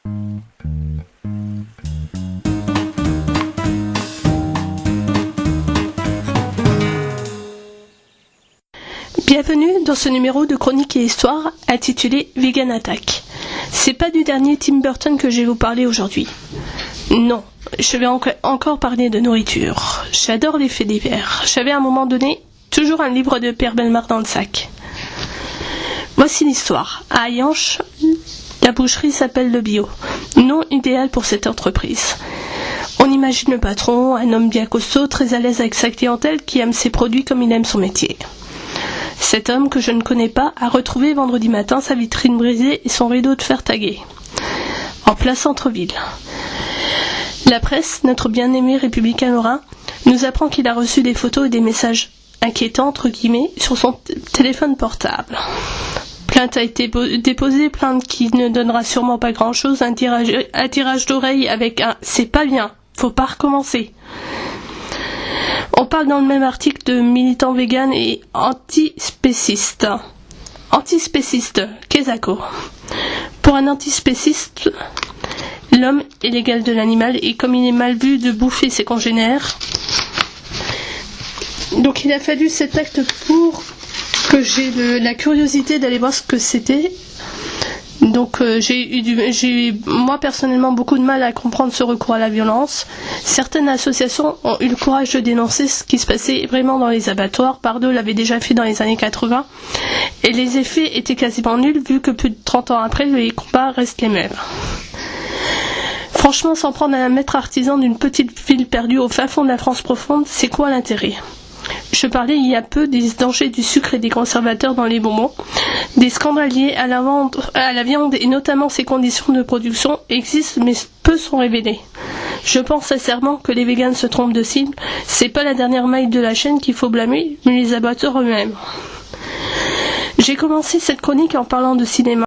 Bienvenue dans ce numéro de Chronique et Histoire intitulé Vegan Attack. C'est pas du dernier Tim Burton que je vais vous parler aujourd'hui. Non, je vais encore parler de nourriture. J'adore les faits divers. J'avais à un moment donné toujours un livre de Pierre Bellemare dans le sac. Voici l'histoire. À Hayanche, la boucherie s'appelle Le Bio. Nom idéal pour cette entreprise. On imagine le patron, un homme bien costaud, très à l'aise avec sa clientèle, qui aime ses produits comme il aime son métier. Cet homme, que je ne connais pas, a retrouvé vendredi matin sa vitrine brisée et son rideau de fer tagué. En plein centre-ville. La presse, notre bien-aimé républicain lorrain, nous apprend qu'il a reçu des photos et des messages inquiétants, entre guillemets, sur son téléphone portable. Plainte a été déposée, plainte qui ne donnera sûrement pas grand-chose, un tirage d'oreille avec un « c'est pas bien, faut pas recommencer ». On parle dans le même article de militants véganes et antispécistes. Antispéciste, Kezako. Pour un antispéciste, l'homme est l'égal de l'animal et comme il est mal vu de bouffer ses congénères, donc il a fallu cet acte pour que j'ai la curiosité d'aller voir ce que c'était. Donc j'ai eu moi personnellement beaucoup de mal à comprendre ce recours à la violence. Certaines associations ont eu le courage de dénoncer ce qui se passait vraiment dans les abattoirs. Pardo l'avait déjà fait dans les années 80 et les effets étaient quasiment nuls vu que plus de 30 ans après les combats restent les mêmes. Franchement, s'en prendre à un maître artisan d'une petite ville perdue au fin fond de la France profonde, c'est quoi l'intérêt ? Je parlais il y a peu des dangers du sucre et des conservateurs dans les bonbons. Des scandales liés à la viande et notamment ses conditions de production existent mais peu sont révélés. Je pense sincèrement que les véganes se trompent de cible. C'est pas la dernière maille de la chaîne qu'il faut blâmer, mais les abatteurs eux-mêmes. J'ai commencé cette chronique en parlant de cinéma.